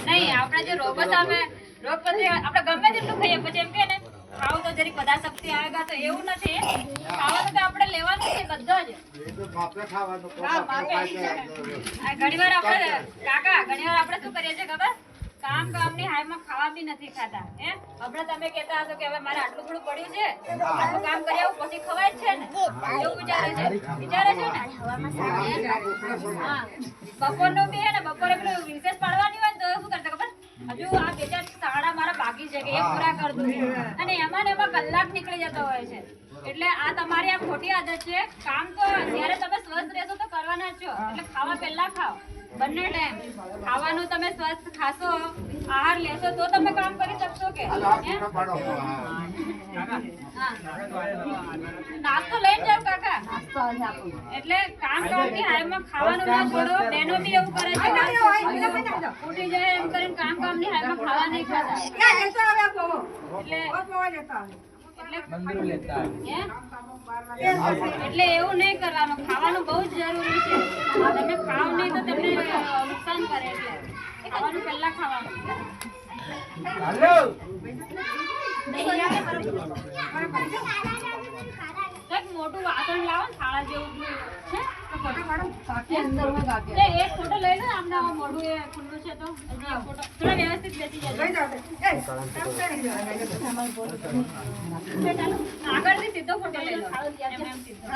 નહીં આપણે જે રોગો સામે રોગ પ્રતિ આપણે ગમે તેટલું ખાઈએ પછી એમ કે ને ખાવ તો જરીક વધારે શક્તિ આવેગા તો એવું નથી ખાવાનું તો આપણે લેવાનું છે બધા જ ઘણીવાર આપણે કાકા ઘણીવાર આપણે શું કરીએ છીએ ખબર કામની હાઈમાં ખાવા બી નથી ખાતા હે હમણાં તમે કહેતા હશો કે હવે મારે આટલું થોડું પડ્યું છે આટલું કામ કરી આવું પછી ખવાય છે ને એવું વિચારે છે ને હા બપોરનું બી હે ને બપોરે પેલું વિશેષ પાડવાની હોય ને તો શું કરતા ખબર હજુ આ બે ચાર સાડા મારા બાકી છે કે એ પૂરા કરી દઉં અને એમાં ને એમાં કલાક નીકળી જતો હોય છે એટલે આ તમારી આ ખોટી આદત છે કામ તો જ્યારે તમે સ્વસ્થ રહેશો તો કરવાના જ છો એટલે ખાવા પહેલા ખાઓ બંને ટાઈમ ખાવાનું તમે સ્વસ્થ ખાશો આહાર લેશો તો તમે કામ કરી શકશો કે નાસ્તો લઈને જાવ કાકા એટલે કામની હાઈમાં ખાવાનું ના છોડો બહેનો બી એવું કરે છે ઉઠી જાય એમ કરીને કામની હાઈમાં ખાવા નહીં ખાતા એટલે એવું નહીં કરવાનું ખાવાનું બહુ જ જરૂરી છે તમે ખાવ નહીં તો તમને નુકસાન કરે એટલે ખાવાનું પહેલા ખાવાનું મોટું વાસણ લાવો ને થાળા જેવું છે એક ફોટો લઈ લો આમને મોઢું એ ખુલ્લું છે તો થોડા વ્યવસ્થિત બેસી જાય આગળથી સીધો ફોટો લઈ લો સીધો